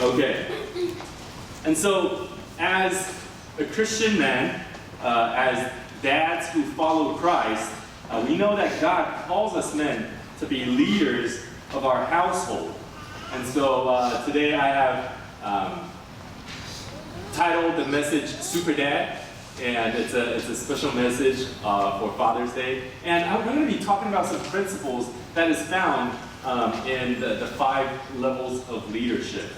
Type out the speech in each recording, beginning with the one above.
Okay. And so, as a Christian man, as dads who follow Christ, we know that God calls us men to be leaders of our household. And so today I have titled the message Super Dad, and it's a special message for Father's Day. And I'm going to be talking about some principles that is found in the 5 levels of leadership.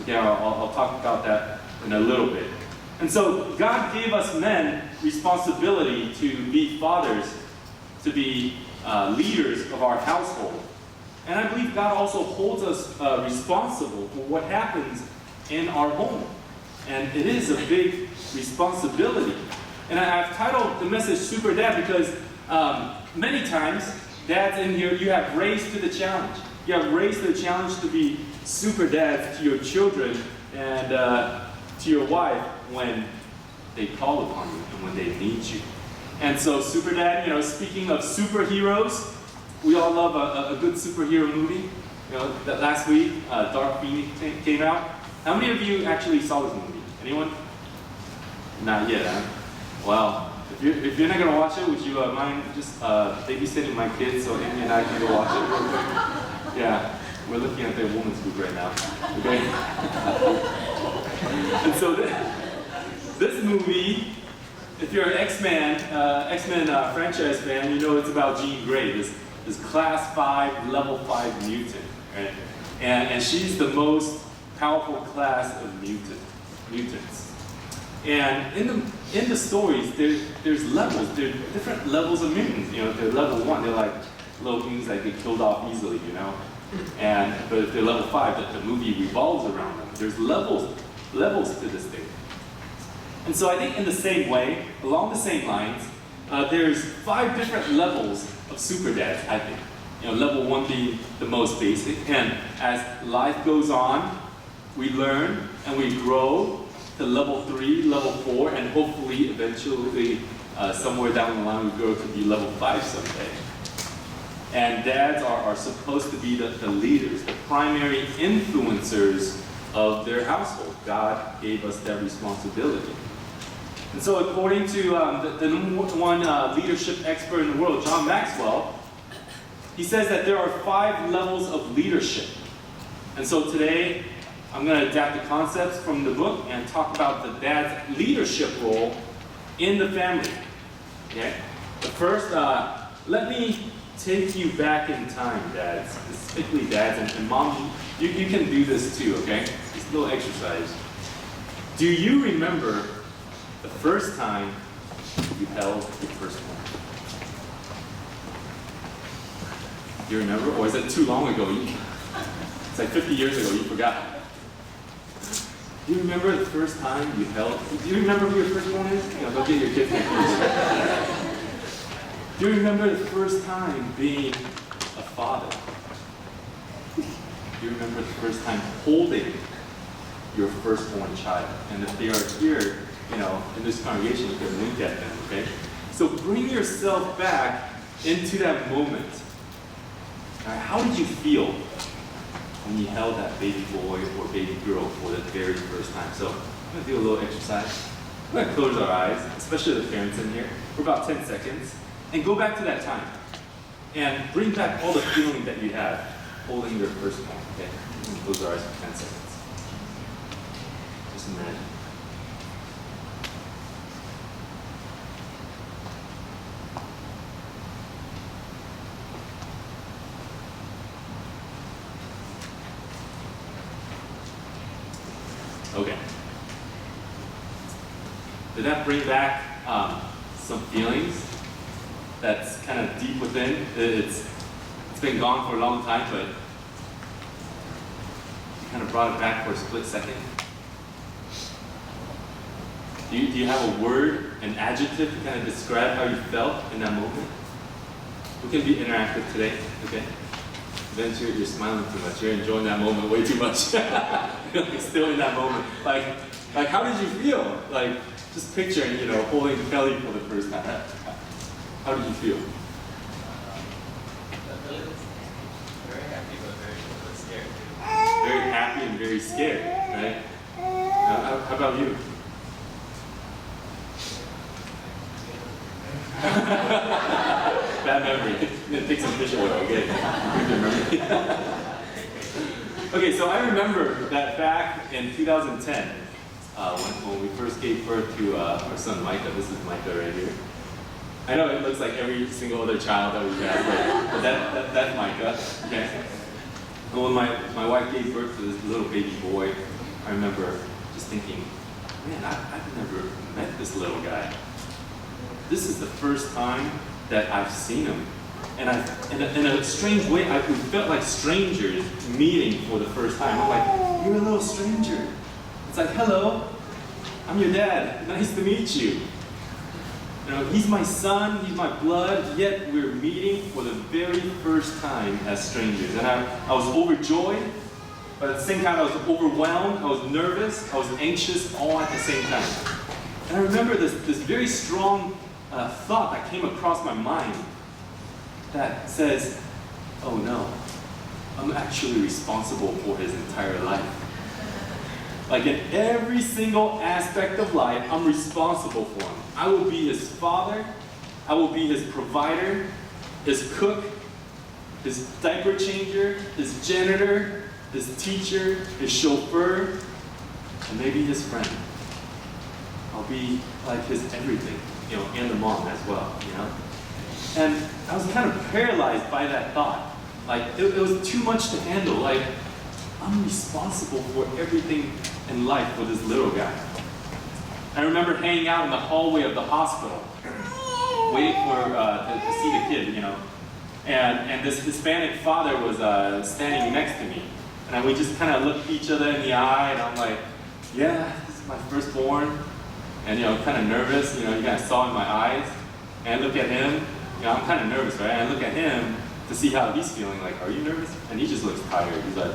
Okay, I'll talk about that in a little bit. And so God gave us men responsibility to be fathers, to be leaders of our household. And I believe God also holds us responsible for what happens in our home. And it is a big responsibility. And I've titled the message Super Dad because many times, dads in here, you have raised to the challenge. You have raised to the challenge to be super dads to your children and to your wife when they call upon you and when they need you. And so Super Dad, speaking of superheroes, we all love a good superhero movie. That last week, Dark Phoenix came out. How many of you actually saw this movie? Anyone? Not yet, huh? Well, if you're not going to watch it, would you mind just babysitting my kids so Amy and I can go watch it real quick? Yeah, we're looking at the women's group right now. Okay? And so this movie, if you're an X-Men franchise fan, you know it's about Jean Grey, this class 5, level 5 mutant, right? And she's the most powerful class of mutants. And in the stories, there's levels. There's different levels of mutants. They're level 1. They're like little things that get killed off easily. But if they're level 5, the movie revolves around them. There's levels to this thing. And so I think in the same way, along the same lines, there's 5 different levels of super dads. I think. Level 1 being the most basic, and as life goes on, we learn and we grow to level 3, level 4, and hopefully, eventually, somewhere down the line, we grow to be level 5 someday. And dads are supposed to be the leaders, the primary influencers of their household. God gave us that responsibility. And so according to the number 1 leadership expert in the world, John Maxwell, he says that there are 5 levels of leadership. And so today, I'm going to adapt the concepts from the book and talk about the dad's leadership role in the family. Okay? But first, let me take you back in time, dads, specifically dads, and mom, you can do this too, okay? Just a little exercise. Do you remember the first time you held your first one? Do you remember? Or is it too long ago? It's like 50 years ago, you forgot. Do you remember the first time you held? Do you remember who your first one is? Go get your kids confused. Do you remember the first time being a father? Do you remember the first time holding your firstborn child? And if they are here, in this congregation, you can wink at them, okay? So bring yourself back into that moment. All right, how did you feel when you held that baby boy or baby girl for the very first time? So I'm going to do a little exercise. We're going to close our eyes, especially the parents in here, for about 10 seconds, and go back to that time. And bring back all the feeling that you had holding your firstborn, okay? Close our eyes for 10 seconds. Just imagine. Okay. Did that bring back some feelings that's kind of deep within? It's been gone for a long time, but you kind of brought it back for a split second. Do you have a word, an adjective to kind of describe how you felt in that moment? We can be interactive today, okay? Then you're smiling too much. You're enjoying that moment way too much. You're still in that moment. Like, how did you feel? Like, just picturing, holding Kelly for the first time. How did you feel? Very happy, but very scared. very happy and very scared, right? How about you? Bad memory. Take some fish oil, okay? Okay, so I remember that back in 2010, when we first gave birth to our son Micah. This is Micah right here. I know it looks like every single other child that we have, but that's Micah. Okay. And when my wife gave birth to this little baby boy, I remember just thinking, man, I've never met this little guy. This is the first time that I've seen him. And in a strange way, we felt like strangers meeting for the first time. I'm like, you're a little stranger. It's like, hello, I'm your dad. Nice to meet you. You know, he's my son, he's my blood, yet we're meeting for the very first time as strangers. And I was overjoyed, but at the same time I was overwhelmed, I was nervous, I was anxious, all at the same time. And I remember this very strong thought that came across my mind that says, oh no, I'm actually responsible for his entire life. Like in every single aspect of life, I'm responsible for him. I will be his father, I will be his provider, his cook, his diaper changer, his janitor, his teacher, his chauffeur, and maybe his friend. I'll be like his everything, you know, and the mom as well, you know? And I was kind of paralyzed by that thought. Like, it was too much to handle. Like, I'm responsible for everything in life for this little guy. I remember hanging out in the hallway of the hospital, waiting for to see the kid, you know. And this Hispanic father was standing next to me. And we just kind of looked each other in the eye, and I'm like, yeah, this is my firstborn. And, you know, kind of nervous, you know, you guys saw in my eyes. And I look at him, you know, I'm kind of nervous, right? And I look at him to see how he's feeling, like, are you nervous? And he just looks tired. He's like,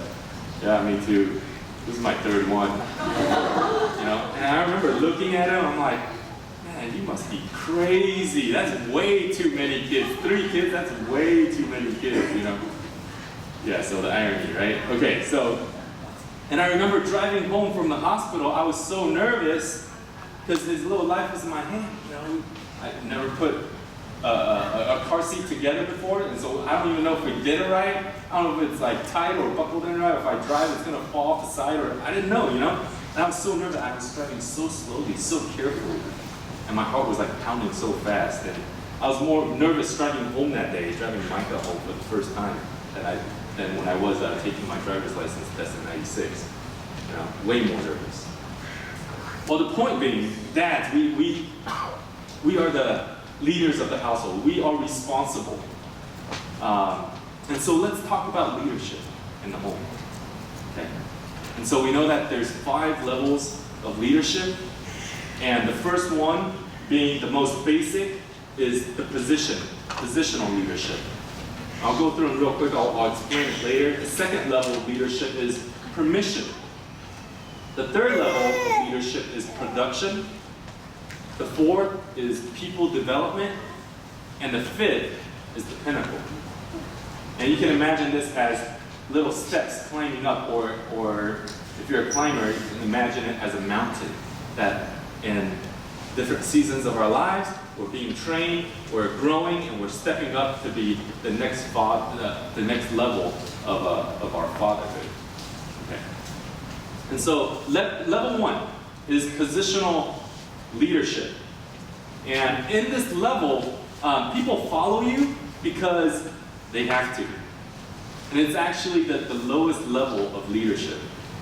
yeah, me too. This is my third one. You know? And I remember looking at him, I'm like, man, you must be crazy. That's way too many kids. 3 kids, that's way too many kids, you know? Yeah, so the irony, right? Okay, so, and I remember driving home from the hospital, I was so nervous because his little life was in my hand, you know? I never put a car seat together before, and so I don't even know if we did it right. I don't know if it's like tight or buckled in right. If I drive, it's gonna fall off the side, or I didn't know, you know? And I was so nervous. I was driving so slowly, so carefully, and my heart was like pounding so fast. And I was more nervous driving home that day, driving Micah home for the first time than when I was taking my driver's license test in '96. You know, way more nervous. Well, the point being, dads, we are the leaders of the household. We are responsible. And so let's talk about leadership in the home. Okay? And so we know that there's 5 levels of leadership. And the first one, being the most basic, is the positional leadership. I'll go through them real quick. I'll explain it later. The second level of leadership is permission. The third level of leadership is production. The 4th is people development, and the 5th is the pinnacle. And you can imagine this as little steps climbing up, or if you're a climber, you can imagine it as a mountain that in different seasons of our lives, we're being trained, we're growing, and we're stepping up to be the next level of our fatherhood. Okay. And so level 1 is positional leadership. And in this level, people follow you because they have to. And it's actually the lowest level of leadership,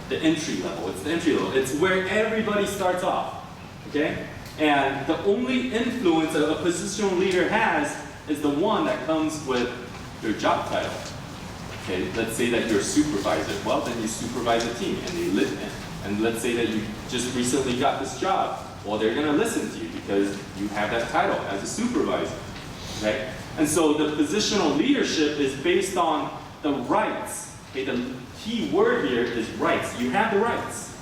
the entry level. It's the entry level. It's where everybody starts off, okay? And the only influence a positional leader has is the one that comes with your job title. Okay, let's say that you're a supervisor. Well, then you supervise a team, and let's say that you just recently got this job. Well, they're going to listen to you because you have that title as a supervisor, okay? And so the positional leadership is based on the rights. Okay, the key word here is rights. You have the rights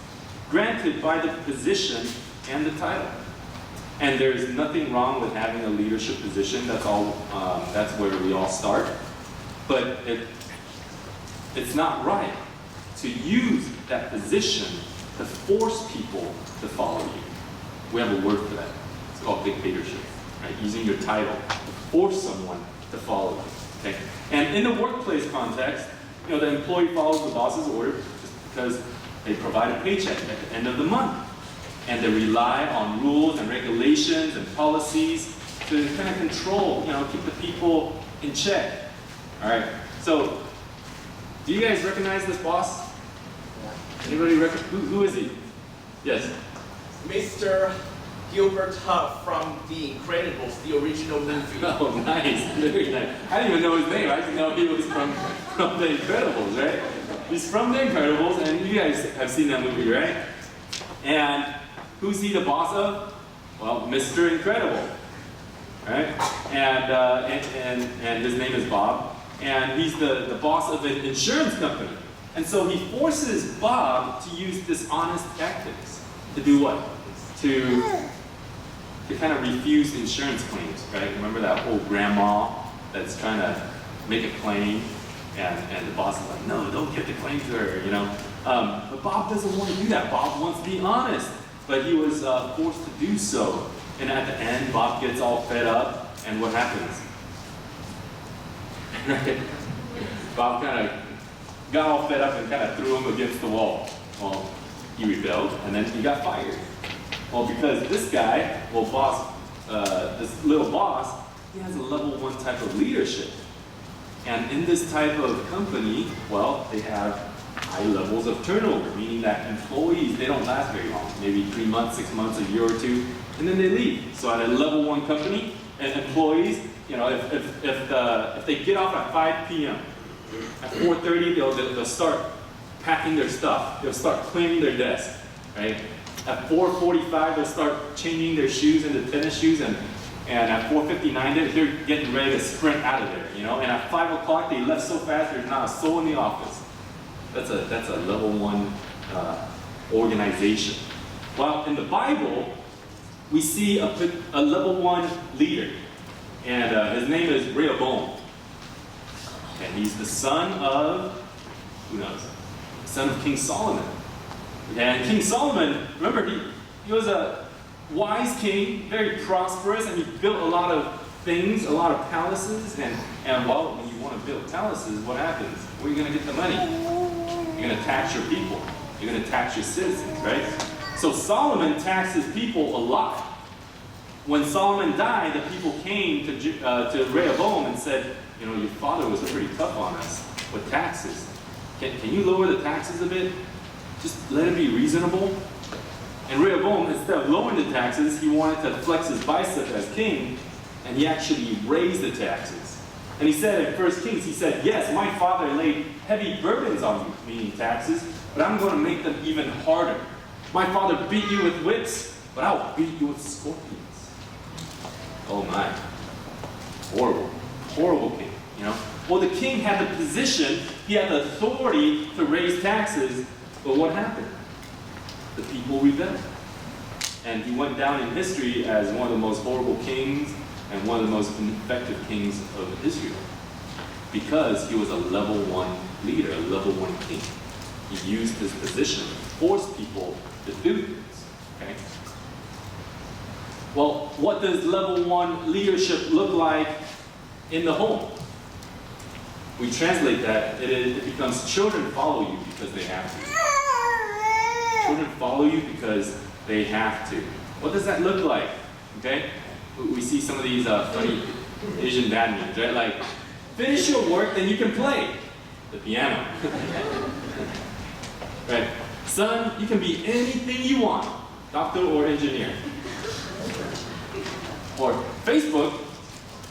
granted by the position and the title. And there is nothing wrong with having a leadership position. That's all. That's where we all start. But it's not right to use that position to force people to follow you. We have a word for that. It's called dictatorship, right? Using your title to force someone to follow you, okay? And in the workplace context, the employee follows the boss's order just because they provide a paycheck at the end of the month. And they rely on rules and regulations and policies to kind of control, keep the people in check. All right, so do you guys recognize this boss? Anybody who is he? Yes? Mr. Gilbert Huff from The Incredibles, the original movie. Oh, nice, very nice. I didn't even know his name. I didn't know he was from The Incredibles, right? He's from The Incredibles, and you guys have seen that movie, right? And who's he the boss of? Well, Mr. Incredible, right? And his name is Bob, and he's the boss of an insurance company. And so he forces Bob to use dishonest tactics. To do what? To kind of refuse insurance claims, right? Remember that old grandma that's trying to make a claim, and the boss is like, no, don't give the claim to her, But Bob doesn't want to do that. Bob wants to be honest, but he was forced to do so. And at the end, Bob gets all fed up, and what happens? Right? Bob kind of got all fed up and kind of threw him against the wall. Well, he rebelled, and then he got fired. Well, because this guy, this little boss, he has a level 1 type of leadership. And in this type of company, well, they have high levels of turnover, meaning that employees, they don't last very long, maybe 3 months, 6 months, a year or two, and then they leave. So at a level 1 company, and employees, if they get off at 5 p.m., at 4:30, they'll start packing their stuff. They'll start cleaning their desk, right? At 4:45, they'll start changing their shoes into tennis shoes, and at 4:59, they're getting ready to sprint out of there, And at 5 o'clock, they left so fast, there's not a soul in the office. That's a level 1 organization. Well, in the Bible, we see a level 1 leader, and his name is Rehoboam. And he's the son of, who knows? The son of King Solomon. And King Solomon, remember, he was a wise king, very prosperous, and he built a lot of things, a lot of palaces. And well, when you want to build palaces, what happens? Where are you going to get the money? You're going to tax your people. You're going to tax your citizens, right? So Solomon taxed his people a lot. When Solomon died, the people came to Rehoboam and said, your father was pretty tough on us with taxes. Can you lower the taxes a bit? Just let it be reasonable. And Rehoboam, instead of lowering the taxes, he wanted to flex his bicep as king, and he actually raised the taxes. And he said in 1 Kings, he said, yes, my father laid heavy burdens on you, meaning taxes, but I'm going to make them even harder. My father beat you with whips, but I'll beat you with scorpions. Oh my. Horrible. Horrible king, Well, the king had the position, he had the authority to raise taxes, but what happened? The people rebelled. And he went down in history as one of the most horrible kings and one of the most ineffective kings of Israel. Because he was a level 1 leader, a level 1 king. He used his position to force people to do things, okay? Well, what does level 1 leadership look like in the home? We translate that, it becomes children follow you because they have to. Children follow you because they have to. What does that look like? Okay? We see some of these funny Asian dad memes, right? Like, finish your work, then you can play the piano. Right? Son, you can be anything you want, doctor or engineer. Or Facebook,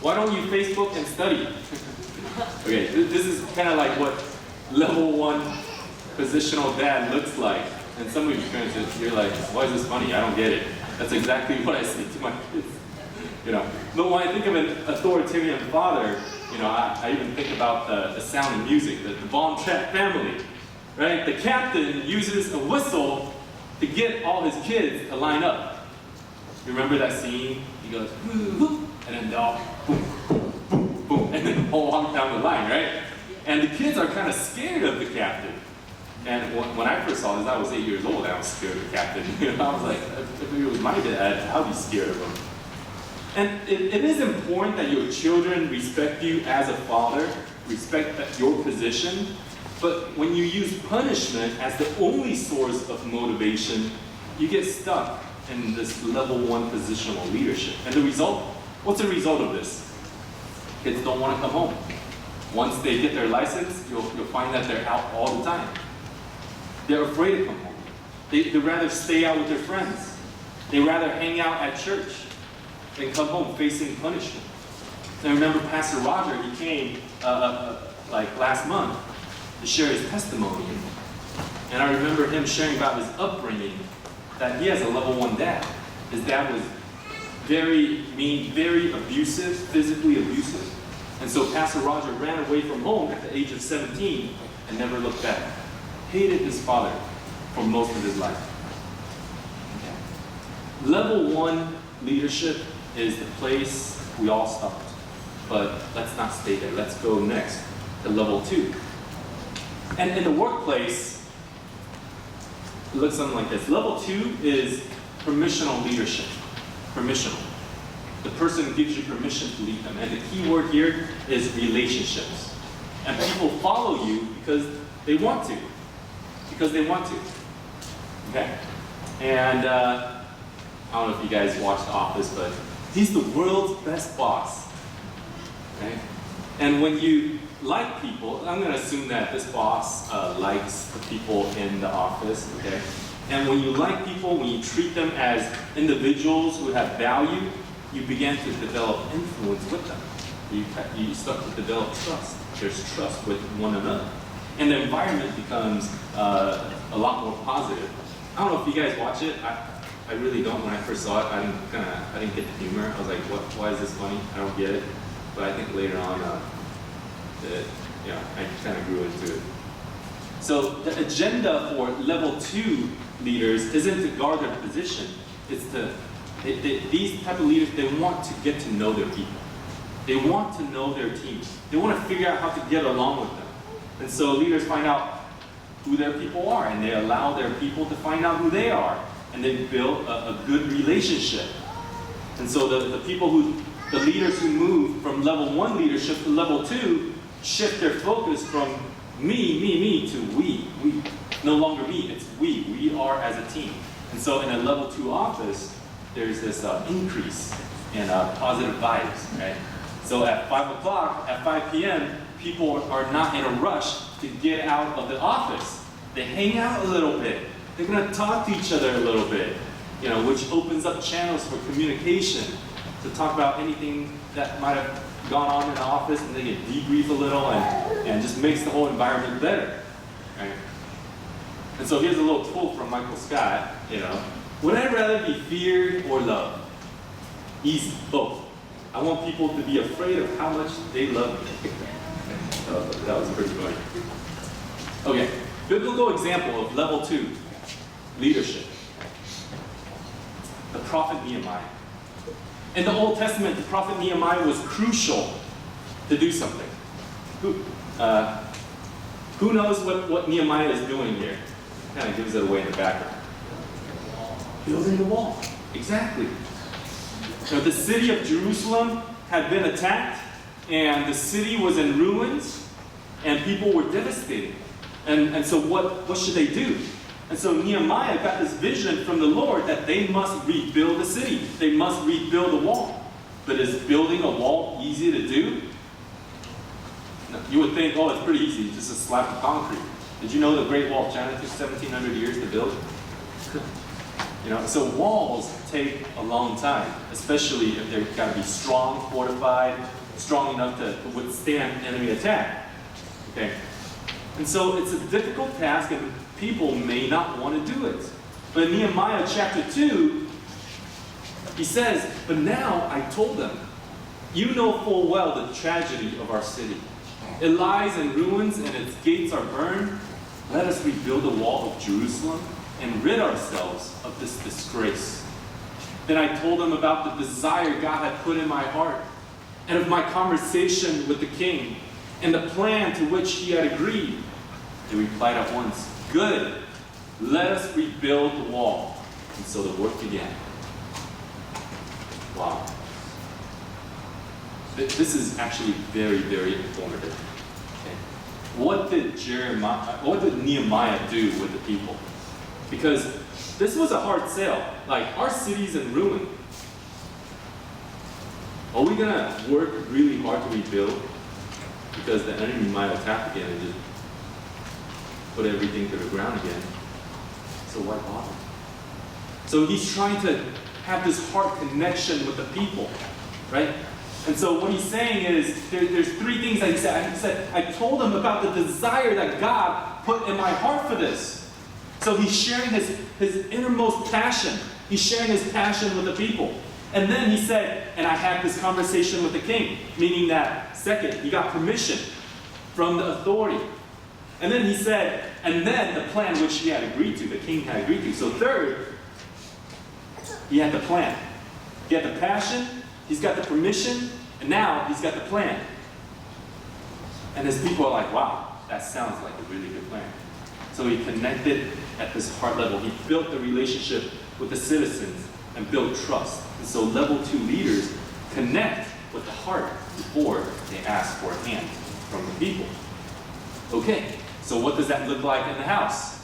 why don't you Facebook and study? Okay, this is kind of like what level 1 positional dad looks like. And some of you parents, you're like, why is this funny? I don't get it. That's exactly what I say to my kids. But when I think of an authoritarian father, I even think about the Sound of Music, the Von Trapp family, right? The captain uses a whistle to get all his kids to line up. You remember that scene? He goes, woo, and then they all boom, boom, boom, boom, and then all walk down the line, right? And the kids are kind of scared of the captain. And when I first saw this, I was 8 years old, and I was scared of the captain. I was like, if it was my dad, I'd be scared of him. And it is important that your children respect you as a father, respect your position, but when you use punishment as the only source of motivation, you get stuck in this level 1 positional leadership. And the result, what's the result of this? Kids don't want to come home. Once they get their license, you'll find that they're out all the time. They're afraid to come home. They'd rather stay out with their friends. They'd rather hang out at church than come home facing punishment. And I remember Pastor Roger, he came like last month to share his testimony. And I remember him sharing about his upbringing, that he has a level 1 dad. His dad was very mean, very abusive, physically abusive. And so Pastor Roger ran away from home at the age of 17 and never looked back. Hated his father for most of his life. Okay. Level 1 leadership is the place we all start. But let's not stay there. Let's go next to level 2. And in the workplace, it looks something like this. Level 2 is permissional leadership. Permissional. The person gives you permission to lead them. And the key word here is relationships. And people follow you because they want to. Because they want to. Okay? And I don't know if you guys watch The Office, but he's the world's best boss. Okay? And when you like people, I'm going to assume that this boss likes the people in the office. Okay? And when you like people, when you treat them as individuals who have value, you begin to develop influence with them. You start to develop trust. There's trust with one another. And the environment becomes a lot more positive. I don't know if you guys watch it. I really don't. When I first saw it, I didn't get the humor. I was like, why is this funny? I don't get it. But I think later on, I kind of grew into it. So the agenda for level 2 leaders isn't to guard their position. It's to these type of leaders, they want to get to know their people. They want to know their team. They want to figure out how to get along with them. And so leaders find out who their people are, and they allow their people to find out who they are, and they build a good relationship. And so the leaders who move from level 1 leadership to level 2 shift their focus from me to we. No longer me, it's we. We are as a team. And so in a level 2 office, there's this increase in positive vibes, right? So at 5 o'clock, at 5 p.m., people are not in a rush to get out of the office. They hang out a little bit. They're going to talk to each other a little bit, which opens up channels for communication to talk about anything that might have gone on in the office, and they can debrief a little and just makes the whole environment better, right? And so here's a little quote from Michael Scott, would I rather be feared or loved? Easy, both. I want people to be afraid of how much they love me. That was pretty funny. Okay, biblical example of level 2 leadership. The prophet Nehemiah. In the Old Testament, the prophet Nehemiah was crucial to do something. Who knows what Nehemiah is doing here? Kind of gives it away in the background. Building the wall. Exactly. So the city of Jerusalem had been attacked, and the city was in ruins, and people were devastated. And so what should they do? And so Nehemiah got this vision from the Lord that they must rebuild the city. They must rebuild the wall. But is building a wall easy to do? No, you would think, it's pretty easy, just a slab of concrete. Did you know the Great Wall of China took 1,700 years to build? So walls take a long time, especially if they've got to be strong, fortified, strong enough to withstand enemy attack. Okay? And so it's a difficult task, and people may not want to do it. But in Nehemiah chapter 2, he says, but now I told them, you know full well the tragedy of our city. It lies in ruins and its gates are burned. Let us rebuild the wall of Jerusalem and rid ourselves of this disgrace. Then I told them about the desire God had put in my heart, and of my conversation with the king, and the plan to which he had agreed. They replied at once, Good. Let us rebuild the wall. And so the work began. Wow. This is actually very, very informative. Okay. What did Nehemiah do with the people? Because this was a hard sale. Like, our city's in ruin. Are we gonna work really hard to rebuild? Because the enemy might attack again and just put everything to the ground again. So why bother? So he's trying to have this heart connection with the people, right? And so what he's saying is, there's three things that he said. He said, I told them about the desire that God put in my heart for this. So he's sharing his innermost passion. He's sharing his passion with the people. And then he said, and I had this conversation with the king, meaning that, second, he got permission from the authority. And then he said, and then the plan which he had agreed to, the king had agreed to. So third, he had the plan. He had the passion, he's got the permission, and now he's got the plan. And his people are like, wow, that sounds like a really good plan. So he connected at this heart level. He built the relationship with the citizens and built trust. And so level 2 leaders connect with the heart before they ask for a hand from the people. Okay, so what does that look like in the house?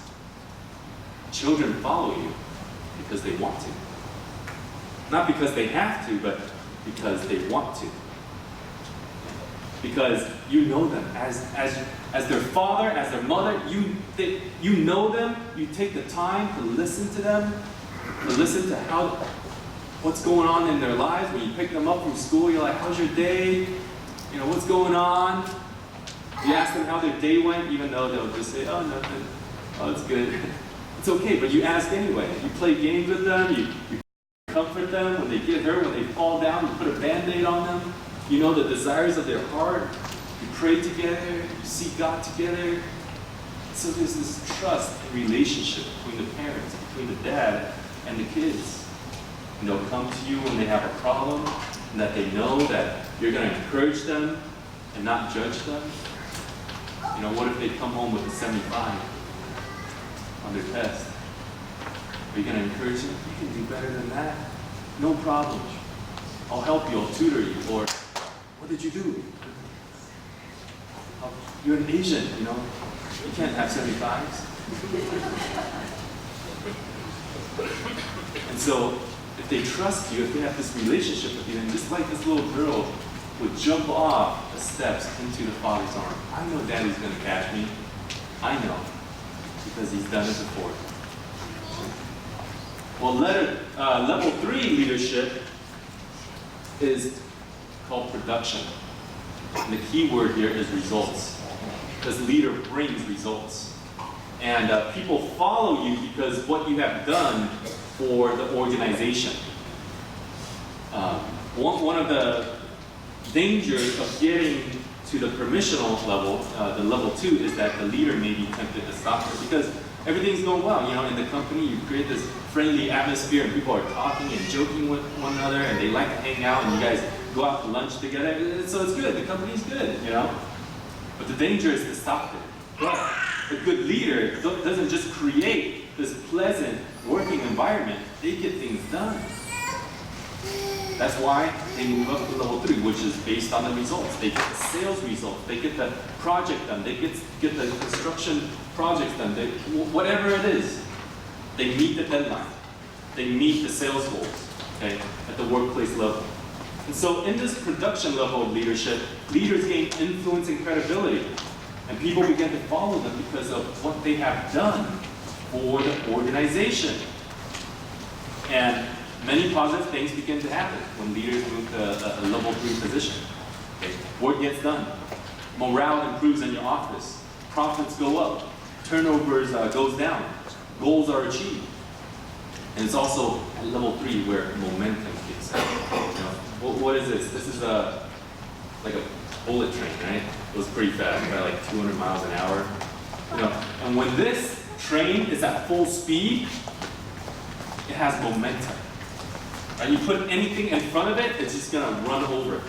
Children follow you because they want to. Not because they have to, but because they want to. Because you know them as their father, as their mother. You know them. You take the time to listen to them, to listen to what's going on in their lives. When you pick them up from school, you're like, "How's your day? You know, what's going on?" You ask them how their day went, even though they'll just say, "Oh, nothing. Oh, it's good." It's okay, but you ask anyway. You play games with them. You comfort them when they get hurt, when they fall down. You put a Band-Aid on them. You know the desires of their heart. You pray together. You seek God together. So there's this trust and relationship between the parents, between the dad and the kids. And they'll come to you when they have a problem, and that they know that you're going to encourage them and not judge them. You know, what if they come home with a 75 on their test? Are you going to encourage them? You can do better than that. No problem. I'll help you. I'll tutor you. Or, what did you do? You're an Asian, you know. You can't have 75s. And so, if they trust you, if they have this relationship with you, and just like this little girl would jump off the steps into the father's arm. I know daddy's going to catch me. I know. Because he's done it before. Well, level 3 leadership is called production. And the key word here is results. Because leader brings results. And people follow you because what you have done for the organization. One of the dangers of getting to the permissional level, the level 2, is that the leader may be tempted to stop it because everything's going well. You know, in the company, you create this friendly atmosphere, and people are talking and joking with one another, and they like to hang out, and you guys go out to lunch together. So it's good. The company's good, you know. But the danger is to stop it. But a good leader doesn't just create this pleasant working environment. They get things done. That's why they move up to level 3, which is based on the results. They get the sales results. They get the project done. They get the construction projects done. Whatever it is, they meet the deadline. They meet the sales goals, okay, at the workplace level. And so in this production level of leadership, leaders gain influence and credibility. And people begin to follow them because of what they have done for the organization. And many positive things begin to happen when leaders move to a level 3 position. Okay. Work gets done. Morale improves in your office. Profits go up. Turnovers goes down. Goals are achieved. And it's also at level 3 where momentum gets set. You know, what is this? This is like a bullet train, right? It goes pretty fast, by like 200 miles an hour. You know, and when this train is at full speed, it has momentum. Right? You put anything in front of it, it's just gonna run over.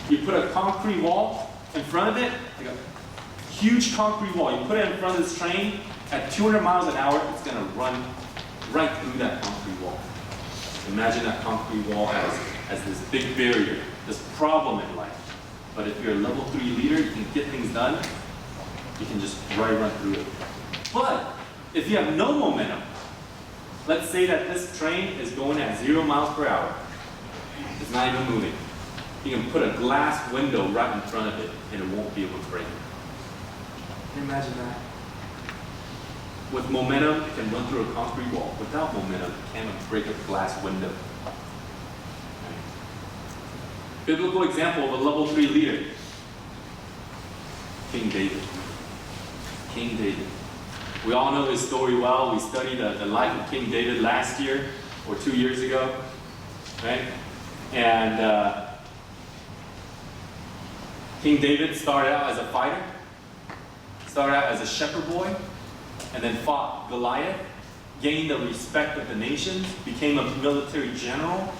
You put a concrete wall in front of it, like a huge concrete wall. You put it in front of this train, At 200 miles an hour, it's going to run right through that concrete wall. Imagine that concrete wall as this big barrier, this problem in life. But if you're a level 3 leader, you can get things done. You can just run through it. But if you have no momentum, let's say that this train is going at 0 miles per hour. It's not even moving. You can put a glass window right in front of it and it won't be able to break. Can you imagine that? With momentum, it can run through a concrete wall. Without momentum, it can't break a glass window. Biblical example of a level 3 leader. King David. King David. We all know his story well. We studied the life of King David last year or 2 years ago, right? And King David started out as a fighter, started out as a shepherd boy, and then fought Goliath, gained the respect of the nations, became a military general,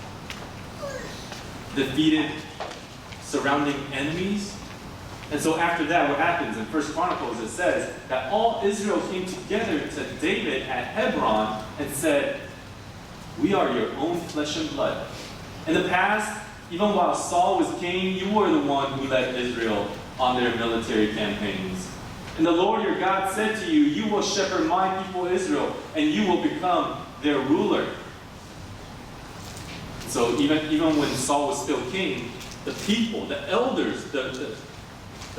defeated surrounding enemies. And so after that, what happens in 1 Chronicles, it says that all Israel came together to David at Hebron and said, "We are your own flesh and blood." In the past, even while Saul was king, you were the one who led Israel on their military campaigns. And the Lord your God said to you, "You will shepherd my people Israel, and you will become their ruler." So even when Saul was still king, the people, the elders, the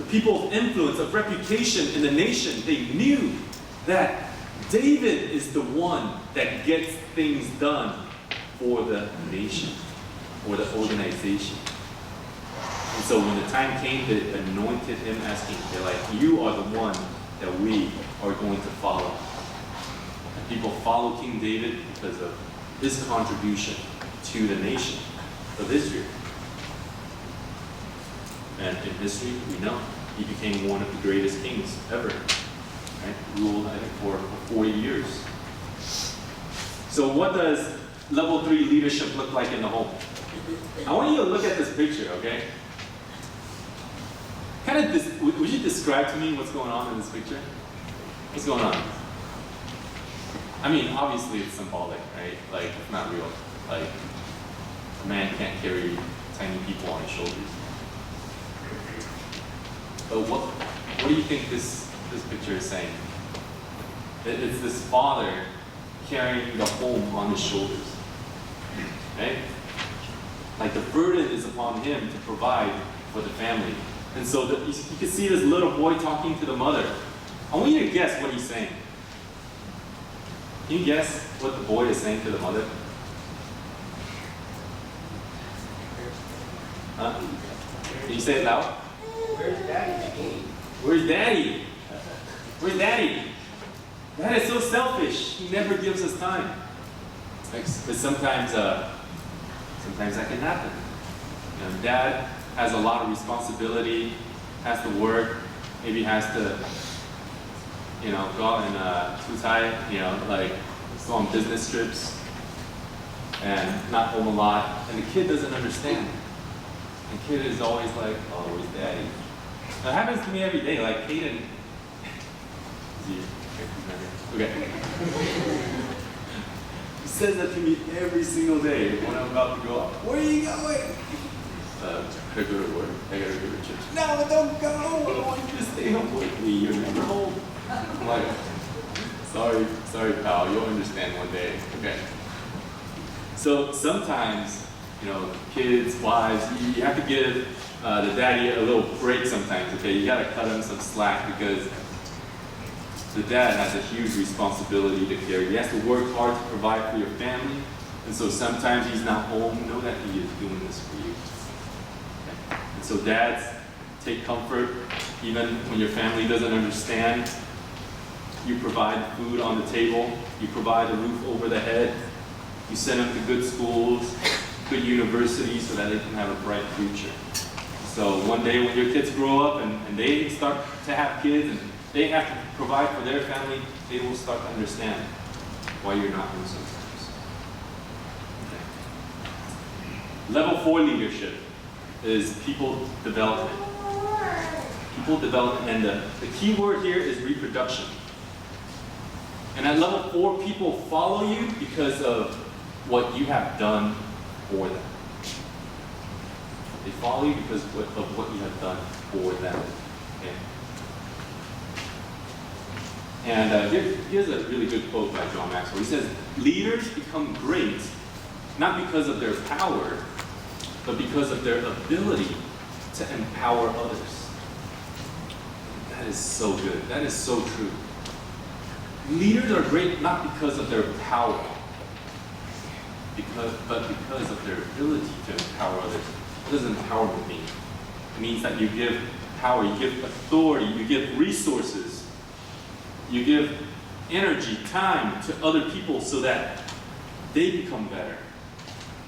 people of influence, of reputation in the nation, they knew that David is the one that gets things done for the nation or the organization. And so when the time came, they anointed him as king. They're like, "You are the one that we are going to follow." And people follow King David because of his contribution to the nation of Israel. And in history, we know he became one of the greatest kings ever. Right? Ruled, I think, for 40 years. So what does level 3 leadership look like in the home? I want you to look at this picture, okay? Would you describe to me what's going on in this picture? What's going on? I mean, obviously it's symbolic, right? Like, it's not real. Like, a man can't carry tiny people on his shoulders. But what do you think this picture is saying? It's this father carrying the home on his shoulders, right? Like the burden is upon him to provide for the family. And so you can see this little boy talking to the mother. I want you to guess what he's saying. Can you guess what the boy is saying to the mother? Huh? Can you say it loud? Where's Daddy? Where's Daddy? Where's Daddy? Dad is so selfish. He never gives us time. But sometimes that can happen. You know, Dad has a lot of responsibility, has to work, maybe has to, go out and like go on business trips, and not home a lot. And the kid doesn't understand. The kid is always like, "Oh, where's Daddy?" It happens to me every day. Like Hayden. Okay. He says that to me every single day when I'm about to go out. "Where are you going?" I go to work. I gotta go to church. "No, don't go. I want you to stay home with me. You're never home." I'm like, sorry, pal. You'll understand one day. Okay. So sometimes, kids, wives, you have to give the daddy a little break sometimes. Okay, you gotta cut him some slack because the dad has a huge responsibility to carry. He has to work hard to provide for your family, and so sometimes he's not home. Know that he is doing this for you. Okay. And so dads, take comfort even when your family doesn't understand. You provide food on the table. You provide a roof over the head. You send them to good schools, good universities so that they can have a bright future. So one day when your kids grow up and they start to have kids and they have to provide for their family, they will start to understand why you're not home sometimes. Okay. Level 4 leadership is people development. People development, and the key word here is reproduction. And at level 4, people follow you because of what you have done for them. They follow you because of what you have done for them. Okay? And here's a really good quote by John Maxwell. He says, leaders become great not because of their power, but because of their ability to empower others. That is so good. That is so true. Leaders are great not because of their power, but because of their ability to empower others. What does empowerment mean? It means that you give power, you give authority, you give resources, you give energy, time to other people so that they become better.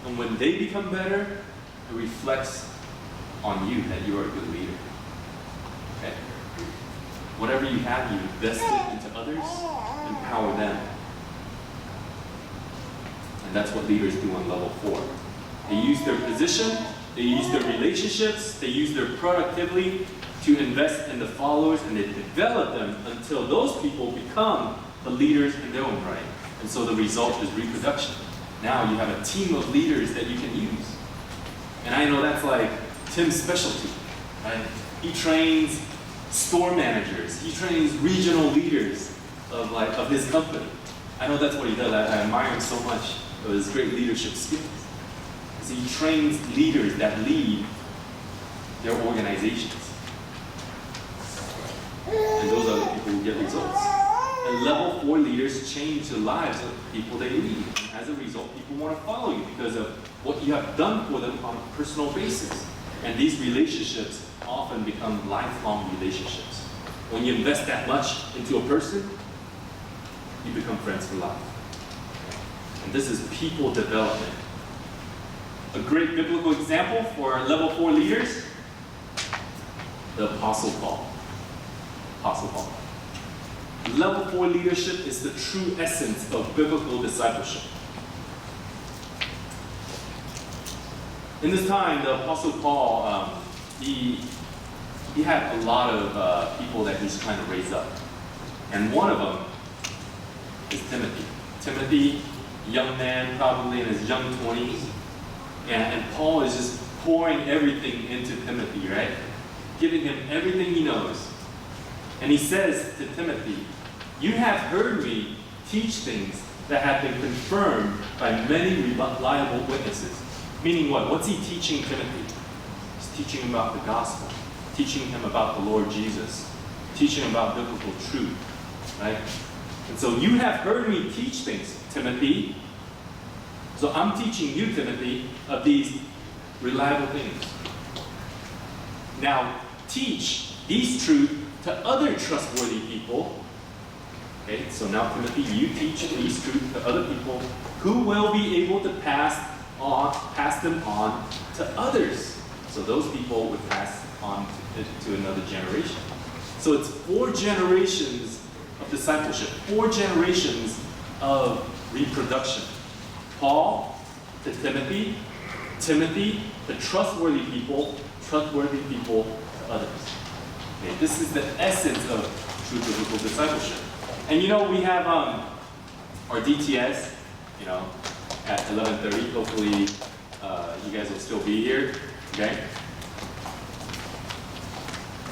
And when they become better, it reflects on you that you are a good leader. Okay? Whatever you have, you invest it into others, empower them. And that's what leaders do on level 4. They use their position, they use their relationships, they use their productivity to invest in the followers, and they develop them until those people become the leaders in their own right. And so the result is reproduction. Now you have a team of leaders that you can use. And I know that's like Tim's specialty, right? He trains store managers, he trains regional leaders of his company. I know that's what he does. I admire him so much for his great leadership skills. Because he trains leaders that lead their organizations. And those are the people who get results. And level 4 leaders change the lives of the people they lead. And as a result, people want to follow you because of what you have done for them on a personal basis. And these relationships often become lifelong relationships. When you invest that much into a person, you become friends for life. And this is people development. A great biblical example for level 4 leaders, the Apostle Paul. Apostle Paul. Level 4 leadership is the true essence of biblical discipleship. In this time, the Apostle Paul, he had a lot of people that he's trying to raise up. And one of them is Timothy. Timothy, young man, probably in his young 20s. And Paul is just pouring everything into Timothy, right? Giving him everything he knows. And he says to Timothy, you have heard me teach things that have been confirmed by many reliable witnesses. Meaning what? What's he teaching Timothy? He's teaching him about the gospel, teaching him about the Lord Jesus, teaching him about biblical truth, right? And so you have heard me teach things, Timothy. So I'm teaching you, Timothy, of these reliable things. Now, teach these truths to other trustworthy people. Okay, so now Timothy, you teach these truths to other people who will be able to pass them on to others. So those people would pass on to another generation. So it's 4 generations of discipleship, 4 generations of reproduction. Paul to Timothy, Timothy to trustworthy people to others. Okay, this is the essence of true biblical discipleship. And you know, we have our DTS, you know, at 11:30. Hopefully, you guys will still be here, okay?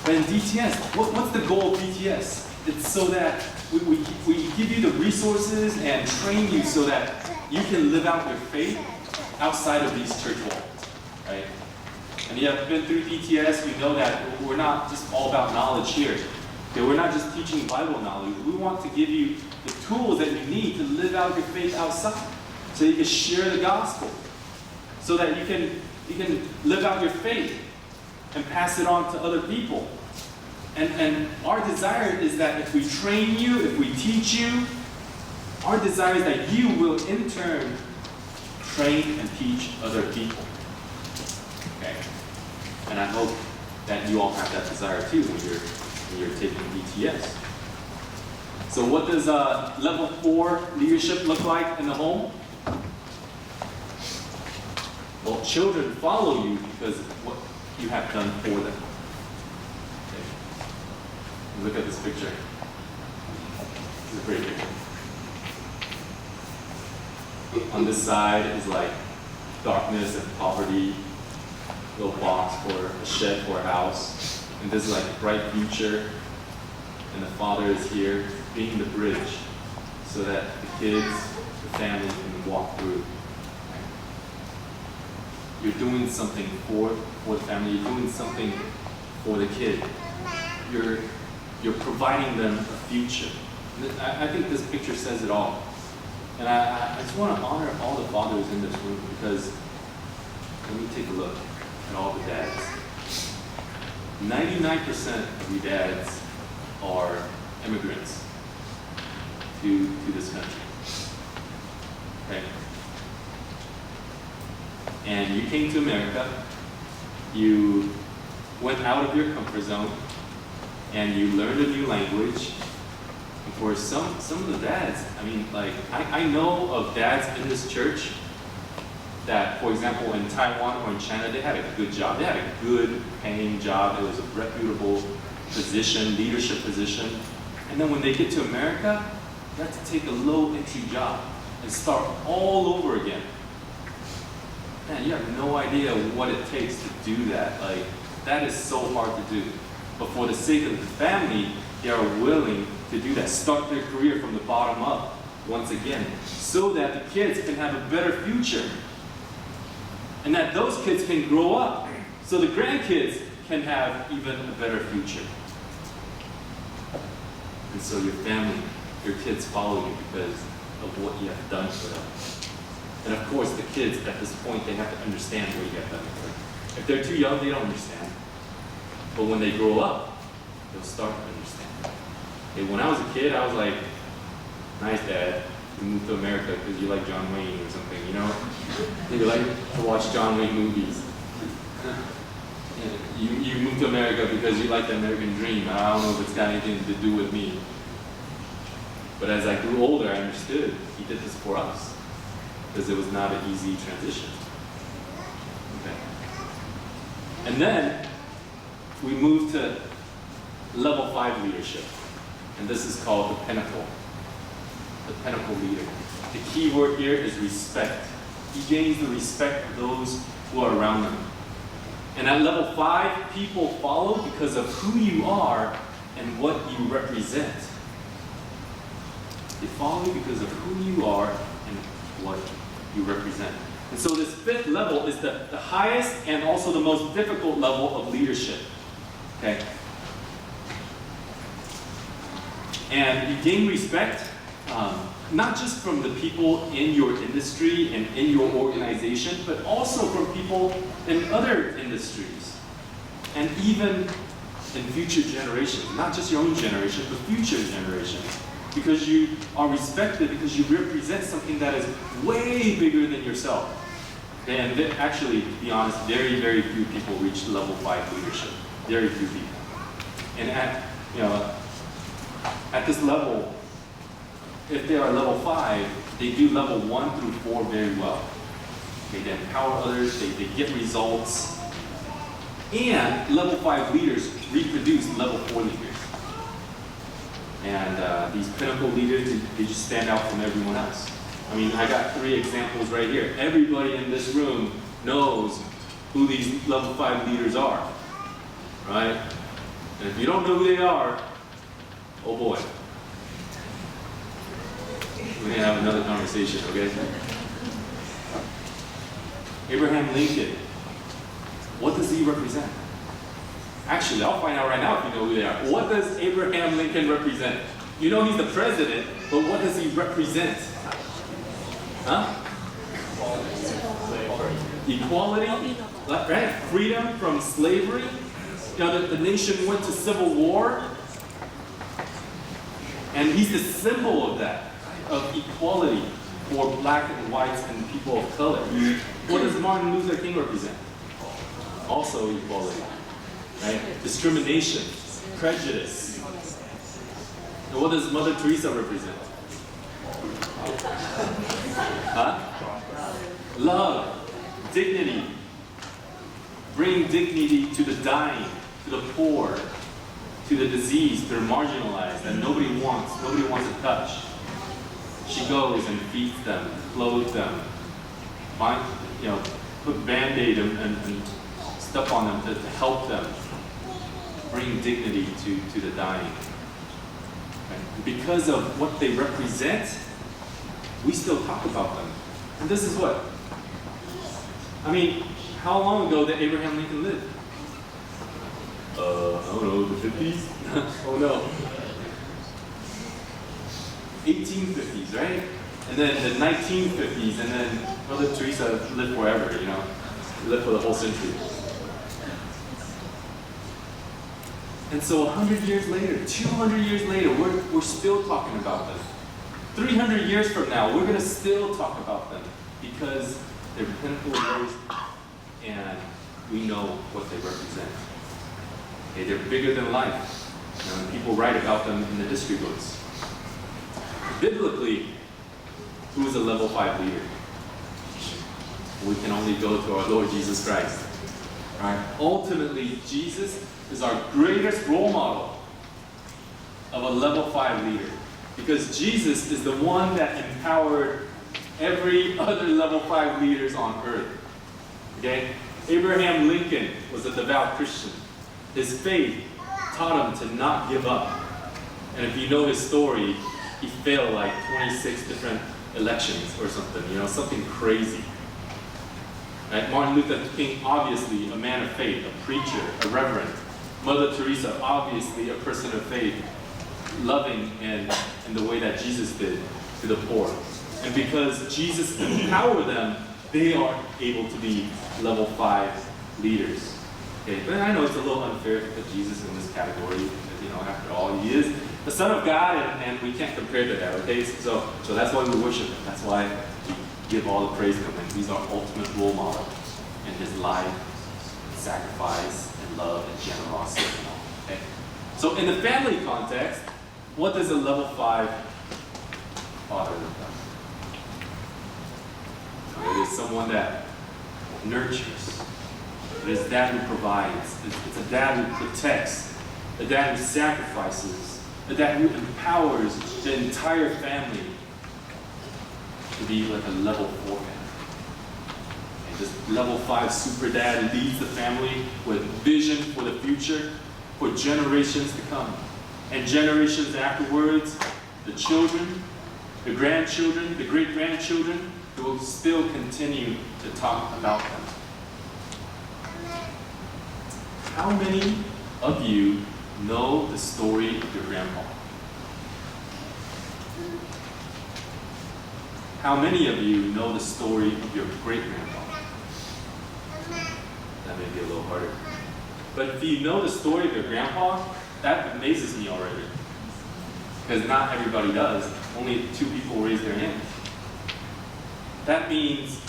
But in DTS, what's the goal of DTS? It's so that we give you the resources and train you so that you can live out your faith outside of these church walls, right? And you have been through DTS, you know that we're not just all about knowledge here. Okay, we're not just teaching Bible knowledge. We want to give you the tools that you need to live out your faith outside, so you can share the gospel, so that you can live out your faith and pass it on to other people. And our desire is that if we train you, if we teach you, our desire is that you will in turn train and teach other people. Okay? And I hope that you all have that desire too when you're taking DTS. So what does level 4 leadership look like in the home? Well, children follow you because of what you have done for them. Okay. Look at this picture. This is a great picture. On this side is like darkness and poverty, little box for a shed for a house. And this is like a bright future. And the father is here being the bridge so that the kids, the family can walk through. You're doing something for the family, you're doing something for the kid. You're providing them a future. I think this picture says it all. And I just want to honor all the fathers in this room because let me take a look at all the dads. 99% of you dads are immigrants to this country. Okay? And you came to America, you went out of your comfort zone, and you learned a new language. And for some of the dads, I mean, like, I know of dads in this church that, for example, in Taiwan or in China, they had a good job. They had a good paying job. It was a reputable position, leadership position. And then when they get to America, they have to take a low entry job and start all over again. Man, you have no idea what it takes to do that. Like, that is so hard to do. But for the sake of the family, they are willing to do that. Start their career from the bottom up once again, so that the kids can have a better future. And that those kids can grow up, so the grandkids can have even a better future. And so your family, your kids follow you because of what you have done for them. And of course, the kids at this point, they have to understand what you have done for them. If they're too young, they don't understand. But when they grow up, they'll start to understand. And when I was a kid, I was like, nice, Dad. You moved to America because you like John Wayne or something, you know? You like to watch John Wayne movies. You moved to America because you like the American dream. I don't know if it's got anything to do with me. But as I grew older, I understood he did this for us because it was not an easy transition. Okay. And then we moved to level 5 leadership. And this is called the Pinnacle. The Pinnacle leader. The key word here is respect. He gains the respect of those who are around him. And at level 5, people follow because of who you are and what you represent. They follow you because of who you are and what you represent. And so this 5th level is the highest and also the most difficult level of leadership. Okay? And you gain respect, not just from the people in your industry and in your organization, but also from people in other industries. And even in future generations, not just your own generation, but future generations. Because you are respected, because you represent something that is way bigger than yourself. And actually, to be honest, very, very few people reach level 5 leadership. Very few people. And at this level, if they are level 5, they do level 1 through 4 very well. They empower others, they get results. And level 5 leaders reproduce level 4 leaders. And these Pinnacle leaders, they just stand out from everyone else. I mean, I got 3 examples right here. Everybody in this room knows who these level 5 leaders are, right? And if you don't know who they are, oh boy. We're gonna have another conversation, okay? Abraham Lincoln, what does he represent? Actually, I'll find out right now if you know who they are. What does Abraham Lincoln represent? You know he's the president, but what does he represent? Huh? Equality, right? Freedom from slavery. You know, the nation went to civil war. And he's the symbol of that, of equality for black and whites and people of color. What does Martin Luther King represent? Also equality, right? Discrimination, prejudice. And what does Mother Teresa represent? Huh? Love, dignity. Bring dignity to the dying, to the poor, to the diseased, they're marginalized, that nobody wants to touch. She goes and feeds them, clothes them, put Band-Aid and stuff on them to help them bring dignity to the dying. Right? Because of what they represent, we still talk about them. And this is what? I mean, how long ago did Abraham Lincoln live? I don't know, the 50s? Oh no. 1850s, right? And then the 1950s, and then Mother Teresa lived forever, lived for the whole century. And so 100 years later, 200 years later, we're still talking about them. 300 years from now, we're going to still talk about them because they're pinnacle leaders and we know what they represent. Okay, they're bigger than life. And people write about them in the history books. Biblically, who is a level 5 leader? We can only go to our Lord Jesus Christ. Right? Ultimately, Jesus is our greatest role model of a level 5 leader. Because Jesus is the one that empowered every other level 5 leaders on earth. Okay? Abraham Lincoln was a devout Christian. His faith taught him to not give up. And if you know his story, he failed like 26 different elections or something, something crazy. Right? Martin Luther King, obviously a man of faith, a preacher, a reverend. Mother Teresa, obviously a person of faith, loving in the way that Jesus did to the poor. And because Jesus empowered them, they are able to be level 5 leaders. Okay, but I know it's a little unfair to put Jesus in this category, because, after all, he is the Son of God, and we can't compare to that, okay? So that's why we worship him. That's why we give all the praise to him. He's our ultimate role model in his life, sacrifice, and love, and generosity, and all, okay? So in the family context, what does a level 5 father look like? It is someone that nurtures. It is a dad who provides. It's a dad who protects. A dad who sacrifices. A dad who empowers the entire family to be like a level 4 man. And this level 5 super dad leads the family with vision for the future, for generations to come. And generations afterwards, the children, the grandchildren, the great-grandchildren, who will still continue to talk about them. How many of you know the story of your grandpa? How many of you know the story of your great-grandpa? That may be a little harder. But if you know the story of your grandpa, that amazes me already. Because not everybody does. Only 2 people raise their hands. That means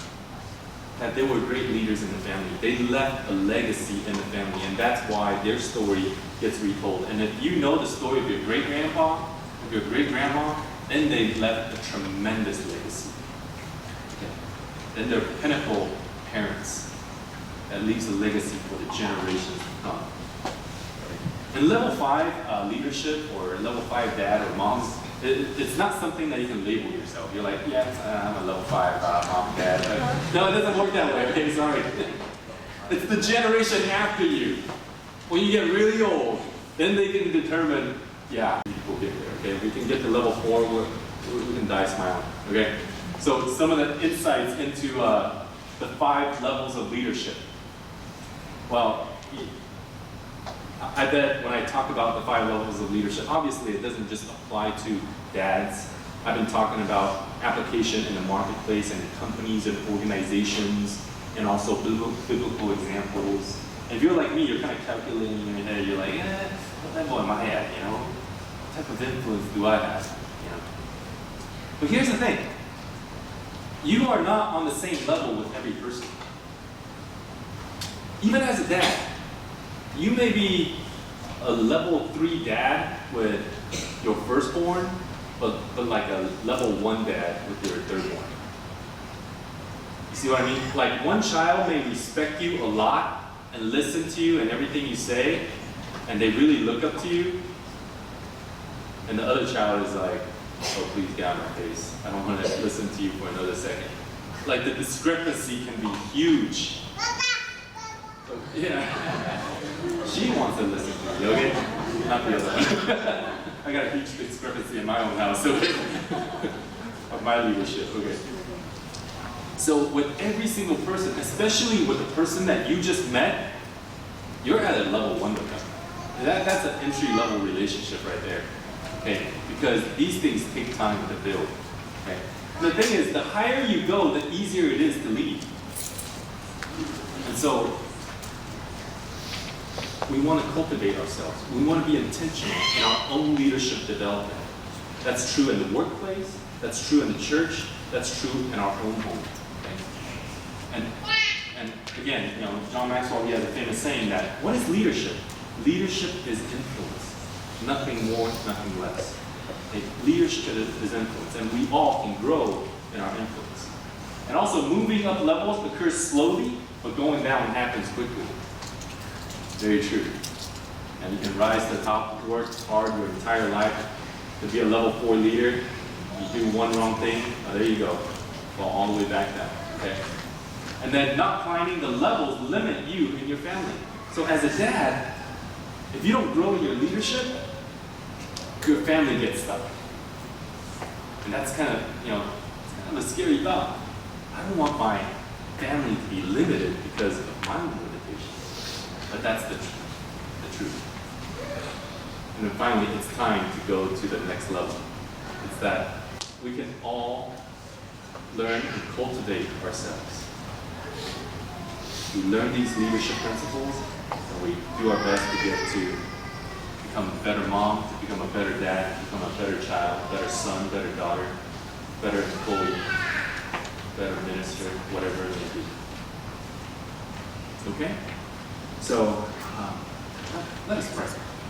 that they were great leaders in the family. They left a legacy in the family, and that's why their story gets retold. And if you know the story of your great-grandpa, of your great-grandma, then they left a tremendous legacy. Okay. Then they're pinnacle parents that leaves a legacy for the generations to come. And level 5 leadership, or level 5 dad or moms, it's not something that you can label yourself. You're like, yeah, I'm a level 5 mom, dad. No, it doesn't work that way. Okay, sorry. It's the generation after you. When you get really old, then they can determine, yeah, people get there. Okay, we can get to level 4, we can die smiling. Okay, so some of the insights into the 5 levels of leadership. Well, I bet when I talk about the 5 levels of leadership, obviously it doesn't just apply to dads. I've been talking about application in the marketplace and in companies and organizations, and also biblical examples. And if you're like me, you're kind of calculating in your head. You're like, what level am I at? What type of influence do I have? But here's the thing: you are not on the same level with every person. Even as a dad, you may be a level 3 dad with your firstborn, but like a level 1 dad with your thirdborn. You see what I mean? Like, one child may respect you a lot and listen to you and everything you say, and they really look up to you. And the other child is like, Oh, please get out of my face. I don't want to listen to you for another second. Like the discrepancy can be huge. So, yeah. She wants to listen to me, okay? Not the other one. I got a huge discrepancy in my own house, okay? Of my leadership, okay? So with every single person, especially with the person that you just met, you're at a level 1 with them. That's an entry-level relationship right there, okay? Because these things take time to build, okay? And the thing is, the higher you go, the easier it is to lead. And so, we want to cultivate ourselves. We want to be intentional in our own leadership development. That's true in the workplace, that's true in the church, that's true in our own home, okay? And again, John Maxwell, he has a famous saying that, what is leadership? Leadership is influence. Nothing more, nothing less. Okay? Leadership is influence, and we all can grow in our influence. And also, moving up levels occurs slowly, but going down happens quickly. Very true. And you can rise to the top, work hard your entire life to be a level 4 leader. You do one wrong thing, there you go. Fall all the way back down, okay? And then not climbing the levels limit you and your family. So as a dad, if you don't grow in your leadership, your family gets stuck. And that's kind of, it's kind of a scary thought. I don't want my family to be limited because of my own limitations. But that's the truth. And then finally, it's time to go to the next level. It's that we can all learn and cultivate ourselves. We learn these leadership principles, and we do our best to get to become a better mom, to become a better dad, to become a better child, better son, better daughter, better employee, better minister, whatever it may be. Okay? So, let us pray.